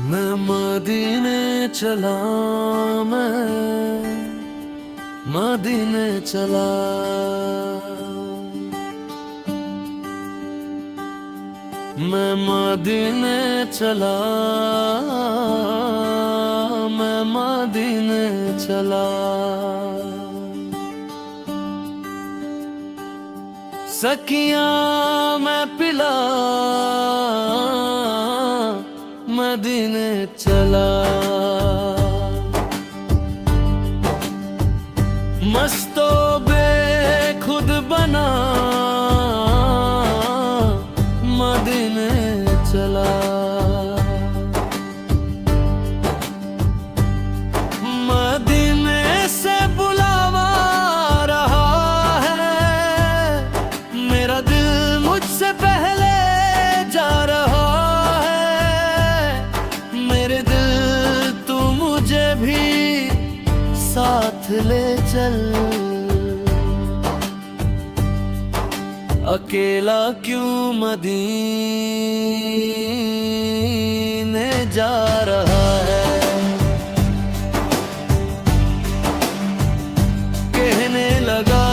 मैं मदीने चला, मैं मदीने चला। मैं मदीने चला, मैं मदीने चला। सखियां मैं पिला, मदीने चला। मस्तो बेखुद बना, मदीने चला। मदीने से बुलावा रहा है, मेरा दिल मुझसे पहले जा रहा है। मेरे दिल तू मुझे भी साथ ले चल, अकेला क्यों मदीने जा रहा है। कहने लगा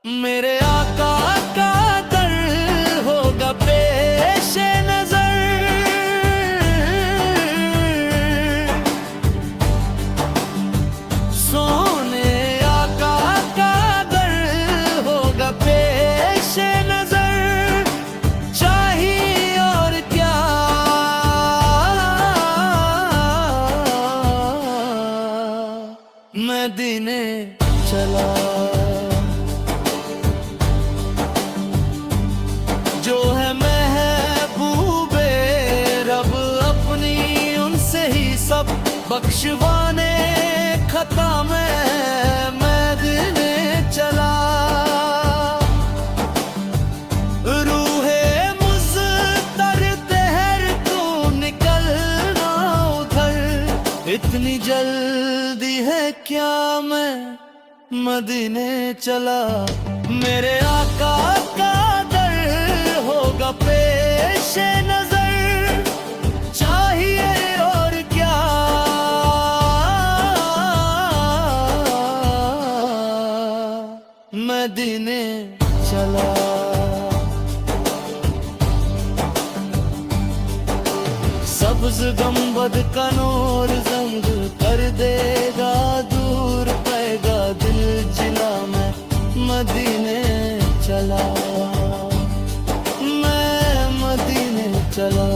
मेरे आका का दर होगा पेशे नजर। सोने आका का दर होगा पेशे नजर। चाहिए और क्या मदीने चला। जो है महबूबे रब अपनी, उनसे ही सब बख्शवाने खता में मदीने चला। रूहे मुज़्तर तहर तू निकलना उधर। इतनी जल्दी है क्या मैं मदीने चला। मेरे आका का दर होगा पेशे नजर। चाहिए और क्या मदीने चला। सब्ज़ गंबद का नूर जंग कर देगा दूर, पैगा दिल जिला में मदीने चला। मैं मदीने चला।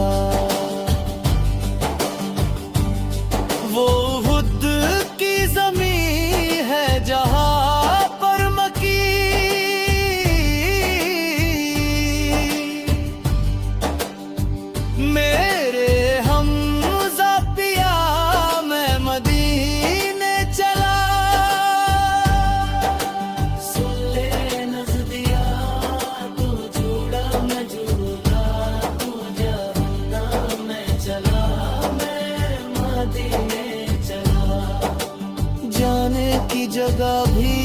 वो हुद की ज़मीं है जहाँ पर मकी, मेरे हमज़ा पिया मैं मदीने चला। सुन ले नज़दिया तू झूला मैं झूला, तू जन्ना मैं चला। मैं मदीने चला। जाने की जगह भी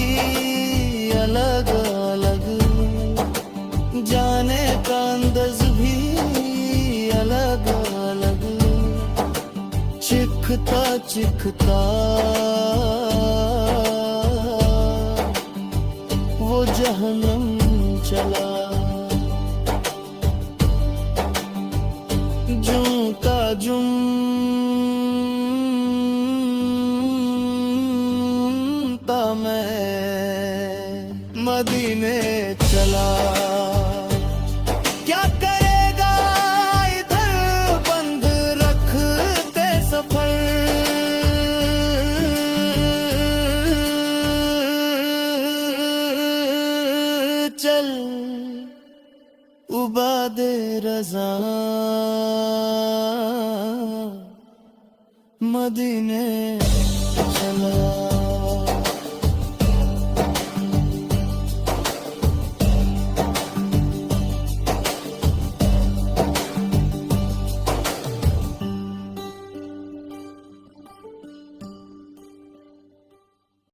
अलग अलग, जाने का अंदाज़ भी अलग अलग। चिखता चिखता वो जहन्नम चला। जूं का जूंता मैं मदीने चला। क्या करेगा इधर बंद रखते सफर। चल उबादे रज़ा मदीने चला।